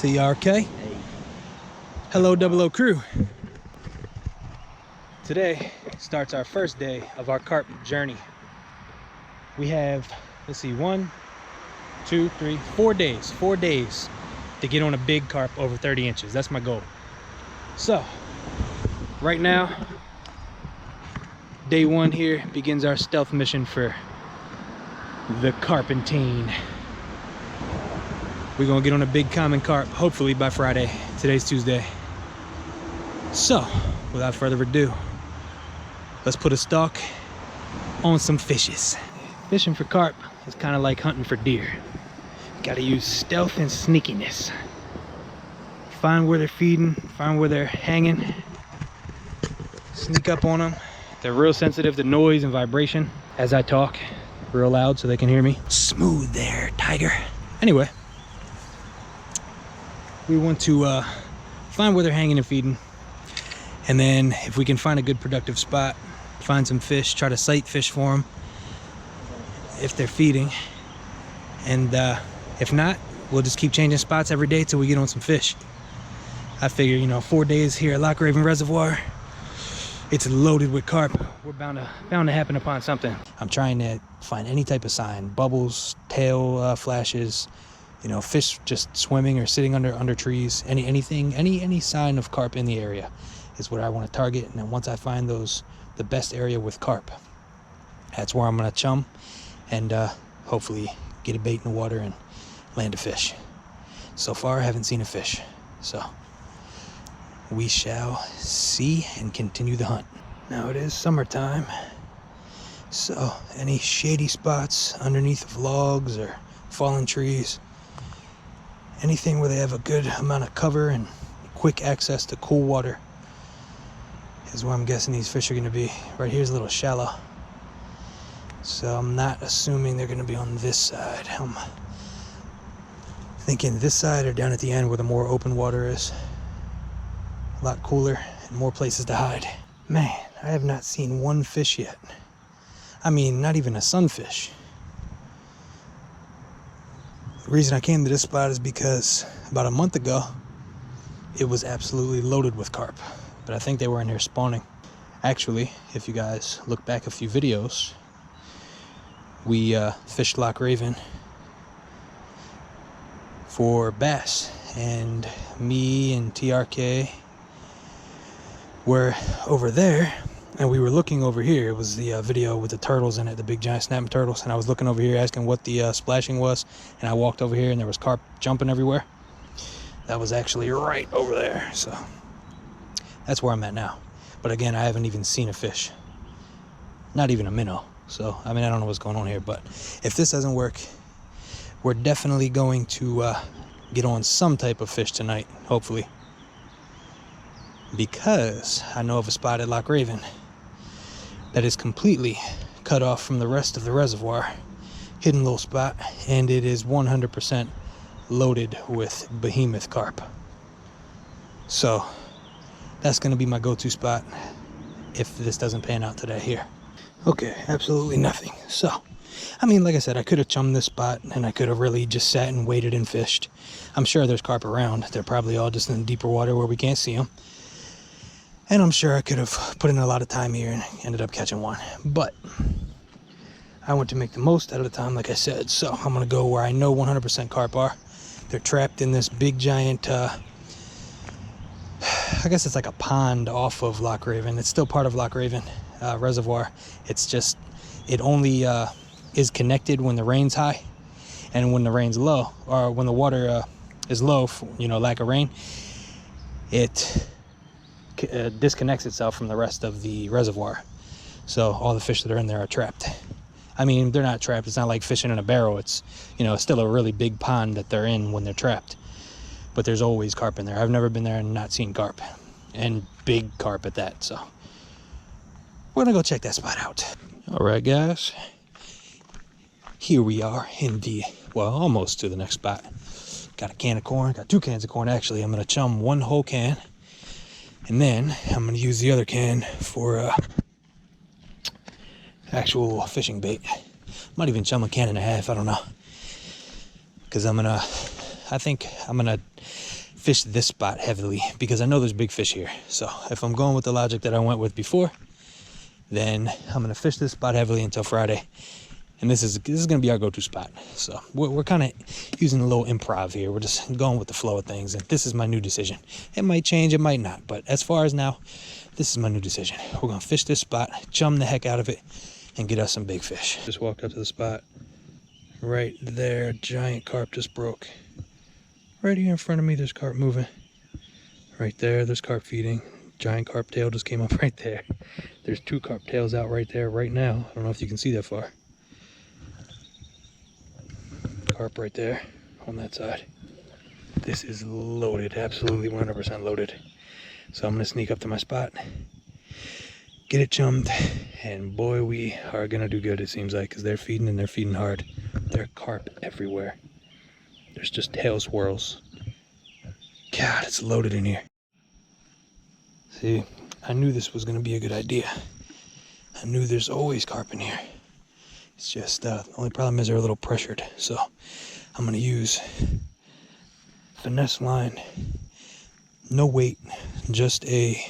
TRK. Hello, 00 crew. Today starts our first day of our carp journey. We have, let's see, 1, 2, 3, 4 days. 4 days to get on a big carp over 30 inches. That's my goal. So, right now, day 1 here begins our stealth mission for the Carpentine. We're gonna get on a big common carp, hopefully by Friday. Today's Tuesday. So, without further ado, let's put a stalk on some fishes. Fishing for carp is kind of like hunting for deer. You gotta use stealth and sneakiness. Find where they're feeding, find where they're hanging, sneak up on them. They're real sensitive to noise and vibration as I talk real loud so they can hear me. Smooth there, tiger. Anyway, we want to find where they're hanging and feeding, and then if we can find a good productive spot, find some fish, try to sight fish for them if they're feeding, and if not, we'll just keep changing spots every day till we get on some fish. I figure, you know, 4 days here at Loch Raven Reservoir, it's loaded with carp. We're bound to happen upon something. I'm trying to find any type of sign, bubbles, tail flashes, you know, fish just swimming or sitting under trees, anything, any sign of carp in the area is what I want to target. And then once I find those, the best area with carp, that's where I'm going to chum and hopefully get a bait in the water and land a fish. So far, I haven't seen a fish, so we shall see and continue the hunt. Now it is summertime, so any shady spots underneath of logs or fallen trees, anything where they have a good amount of cover and quick access to cool water is where I'm guessing these fish are going to be. Right here's a little shallow, so I'm not assuming they're going to be on this side. I'm thinking this side or down at the end where the more open water is. A lot cooler and more places to hide. Man, I have not seen one fish yet. I mean, not even a sunfish. The reason I came to this spot is because about a month ago, it was absolutely loaded with carp. But I think they were in here spawning. Actually, if you guys look back a few videos, we fished Loch Raven for bass. And me and TRK were over there, and we were looking over here. It was the video with the turtles in it, the big giant snapping turtles, and I was looking over here asking what the splashing was, and I walked over here and there was carp jumping everywhere. That was actually right over there, so that's where I'm at now. But again, I haven't even seen a fish, not even a minnow. So I mean, I don't know what's going on here, but if this doesn't work, we're definitely going to get on some type of fish tonight, hopefully, because I know of a spot at Loch Raven that is completely cut off from the rest of the reservoir, hidden little spot, and it is 100% loaded with behemoth carp. So that's going to be my go-to spot if this doesn't pan out today here. Okay, absolutely nothing. So, I mean, like I said, I could have chummed this spot and I could have really just sat and waited and fished. I'm sure there's carp around. They're probably all just in the deeper water where we can't see them. And I'm sure I could have put in a lot of time here and ended up catching one. But I want to make the most out of the time, like I said. So I'm going to go where I know 100% carp are. They're trapped in this big giant, I guess it's like a pond off of Loch Raven. It's still part of Loch Raven Reservoir. It's just, it only is connected when the rain's high. And when the rain's low, or when the water is low, you know, lack of rain, it disconnects itself from the rest of the reservoir. So all the fish that are in there are trapped. I mean, they're not trapped. It's not like fishing in a barrel. It's, you know, it's still a really big pond that they're in when they're trapped. But there's always carp in there. I've never been there and not seen carp, and big carp at that. So we're gonna go check that spot out. All right, guys. Here we are in the, well, almost to the next spot. Got a can of corn. Got 2 cans of corn, actually. I'm gonna chum 1 whole can, and then I'm going to use the other can for actual fishing bait. Might even chum a can and a half, I don't know. Because I I think I'm gonna fish this spot heavily because I know there's big fish here. So if I'm going with the logic that I went with before, then I'm gonna fish this spot heavily until Friday. And this is gonna be our go-to spot. So we're kind of using a little improv here. We're just going with the flow of things, and this is my new decision. It might change, it might not, but as far as now, this is my new decision. We're gonna fish this spot, chum the heck out of it, and get us some big fish. Just walked up to the spot. Right there, giant carp just broke. Right here in front of me, there's carp moving. Right there, there's carp feeding. Giant carp tail just came up right there. There's 2 carp tails out right there right now. I don't know if you can see that far. Carp right there on that side. This is loaded, absolutely 100% loaded. So I'm gonna sneak up to my spot, get it chummed, and boy, we are gonna do good, it seems like, because they're feeding and they're feeding hard. There are carp everywhere. There's just tail swirls. God, it's loaded in here. See, I knew this was gonna be a good idea. I knew there's always carp in here. It's just, the only problem is they're a little pressured. So I'm gonna use finesse line, no weight, just a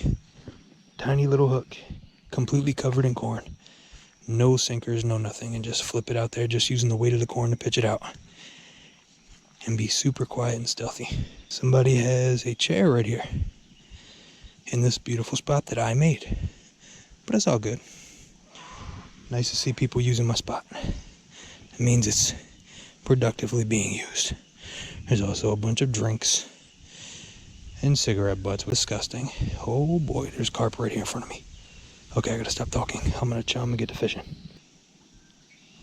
tiny little hook, completely covered in corn. No sinkers, no nothing, and just flip it out there, just using the weight of the corn to pitch it out. And be super quiet and stealthy. Somebody has a chair right here in this beautiful spot that I made. But it's all good. Nice to see people using my spot. It means it's productively being used. There's also a bunch of drinks and cigarette butts. Disgusting. Oh boy, there's carp right here in front of me. Okay, I gotta stop talking. I'm gonna chum and get to fishing.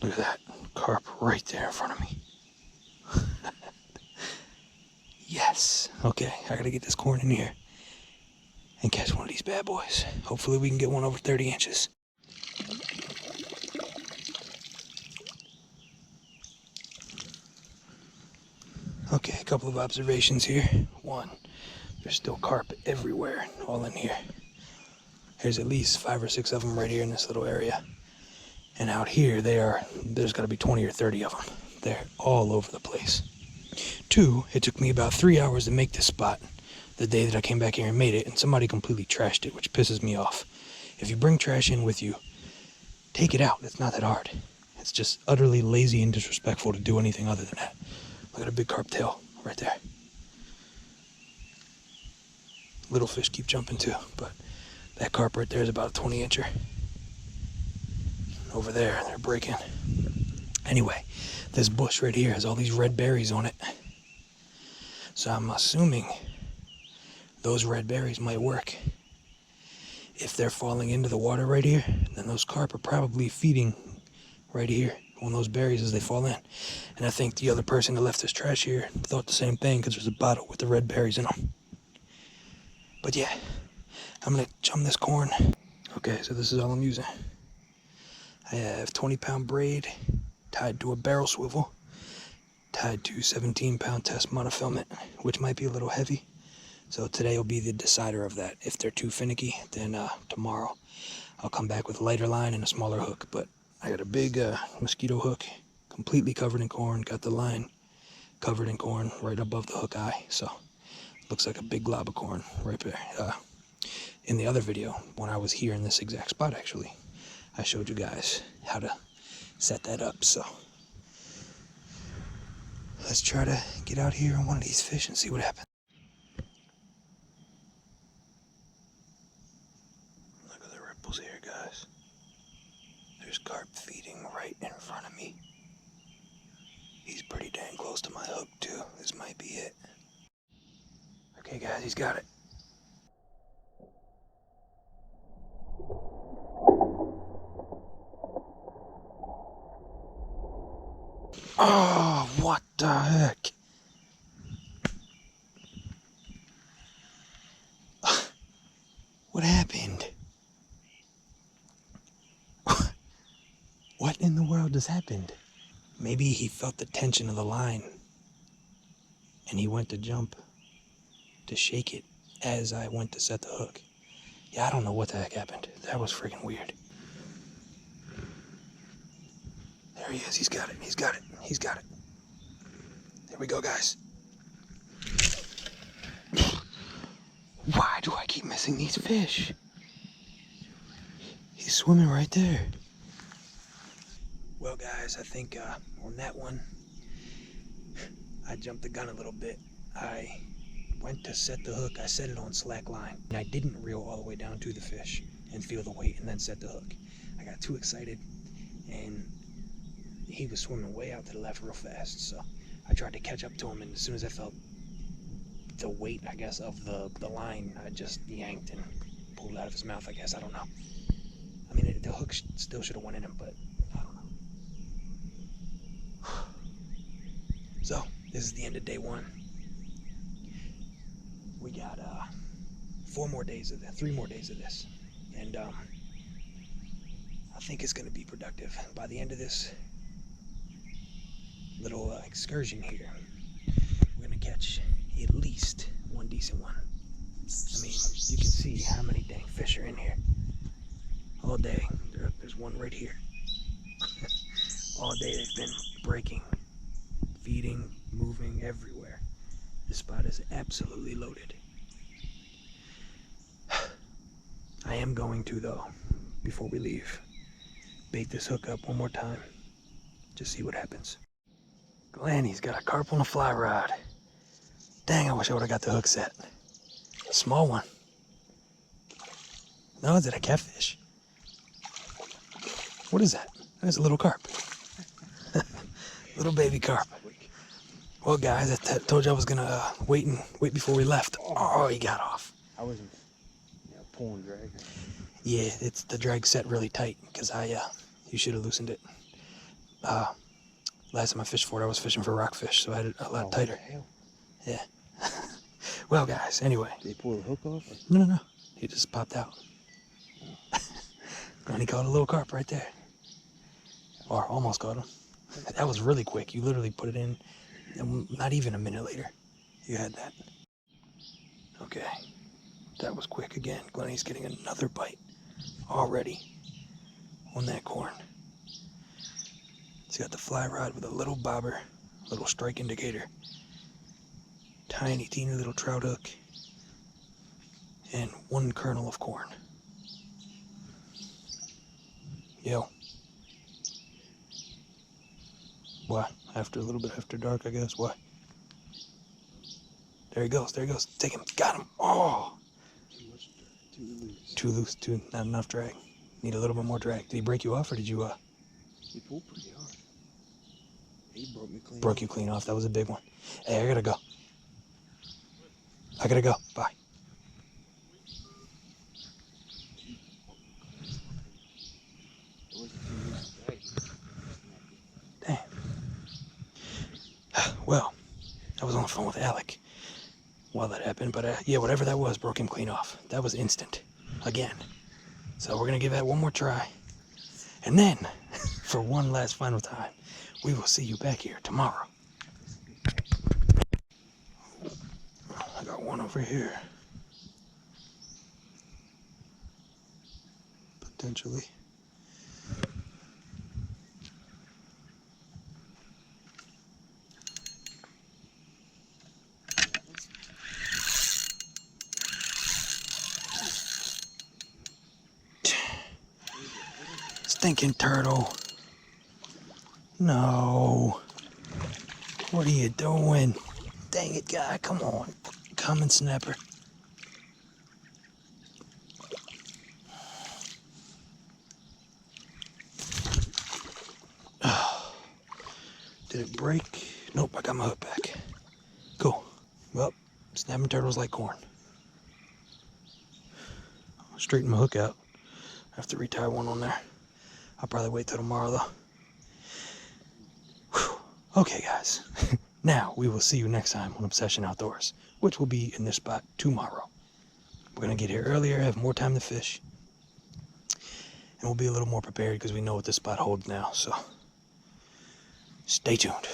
Look at that. Carp right there in front of me. Yes. Okay, I gotta get this corn in here and catch one of these bad boys. Hopefully we can get one over 30 inches. Okay, a couple of observations here. One, there's still carp everywhere, all in here. There's at least 5 or 6 of them right here in this little area. And out here, there's gotta be 20 or 30 of them. They're all over the place. 2, it took me about 3 hours to make this spot the day that I came back here and made it, and somebody completely trashed it, which pisses me off. If you bring trash in with you, take it out. It's not that hard. It's just utterly lazy and disrespectful to do anything other than that. Look at a big carp tail right there. Little fish keep jumping too, but that carp right there is about a 20 incher. Over there, they're breaking. Anyway, this bush right here has all these red berries on it. So I'm assuming those red berries might work. If they're falling into the water right here, then those carp are probably feeding right here on those berries as they fall in. And I think the other person that left this trash here thought the same thing because there's a bottle with the red berries in them. But yeah, I'm gonna chum this corn. Okay, so this is all I'm using. I have 20-pound braid tied to a barrel swivel, tied to 17-pound test monofilament, which might be a little heavy. So today will be the decider of that. If they're too finicky, then tomorrow I'll come back with a lighter line and a smaller hook. But I got a big mosquito hook, completely covered in corn. Got the line covered in corn right above the hook eye. So looks like a big glob of corn right there. In the other video, when I was here in this exact spot, actually, I showed you guys how to set that up. So let's try to get out here on one of these fish and see what happens. Look at the ripples here, guys. There's carp feeding right in front of me. He's pretty dang close to my hook too. This might be it. Okay guys, he's got it. Oh, what the heck? What happened? What in the world just happened? Maybe he felt the tension of the line and he went to jump to shake it as I went to set the hook. Yeah, I don't know what the heck happened. That was freaking weird. There he is. He's got it. He's got it. He's got it. There we go, guys. Why do I keep missing these fish? He's swimming right there. Well, guys, I think on that one, I jumped the gun a little bit. I went to set the hook. I set it on slack line, and I didn't reel all the way down to the fish and feel the weight and then set the hook. I got too excited, and he was swimming way out to the left real fast. So I tried to catch up to him, and as soon as I felt the weight, I guess, of the line, I just yanked and pulled it out of his mouth, I guess. I don't know. I mean, the hook still should have went in him, but I don't know. So this is the end of day one. We got 3 more days of this, and I think it's going to be productive. By the end of this little excursion here, we're going to catch at least one decent one. I mean, you can see how many dang fish are in here all day. There's one right here. All day they've been breaking, feeding, moving everywhere. This spot is absolutely loaded. I am going to, though, before we leave, bait this hook up one more time. Just see what happens. Glenny's got a carp on a fly rod. Dang, I wish I would have got the hook set. A small one. No, is it a catfish? What is that? That's a little carp. Little baby carp. Well, guys, I told you I was gonna wait before we left. Oh, he got off. I wasn't pulling drag. Yeah, it's the drag set really tight because you should have loosened it. Last time I fished for it, I was fishing for rockfish, so I had it a lot tighter. Hell? Yeah. Well, guys, anyway. Did he pull the hook off? No. He just popped out. And he caught a little carp right there. Or almost caught him. That was really quick. You literally put it in, and not even a minute later, you had that. Okay. That was quick again. Glenny's getting another bite already on that corn. He's got the fly rod with a little bobber, little strike indicator, tiny, teeny little trout hook, and one kernel of corn. Yo. Why? A little bit after dark, I guess. Why? There he goes. Take him. Got him. Oh! Too loose. Not enough drag. Need a little bit more drag. Did he break you off, or did you, He pulled pretty hard. He broke me clean. Broke you clean off. That was a big one. Hey, I gotta go. Bye. Damn. Well, I was on the phone with Alec while that happened, but yeah, whatever that was broke him clean off. That was instant. Again. So we're gonna give that one more try. And then, for one last final time, we will see you back here tomorrow. I got one over here. Potentially. Stinking turtle. No. What are you doing? Dang it, guy. Come on. Common snapper. Did it break? Nope, I got my hook back. Cool. Well, snapping turtles like corn. I'll straighten my hook out. I have to retie one on there. I'll probably wait till tomorrow, though. Whew. Okay, guys. Now, we will see you next time on Obsession Outdoors, which will be in this spot tomorrow. We're going to get here earlier, have more time to fish, and we'll be a little more prepared because we know what this spot holds now, so stay tuned.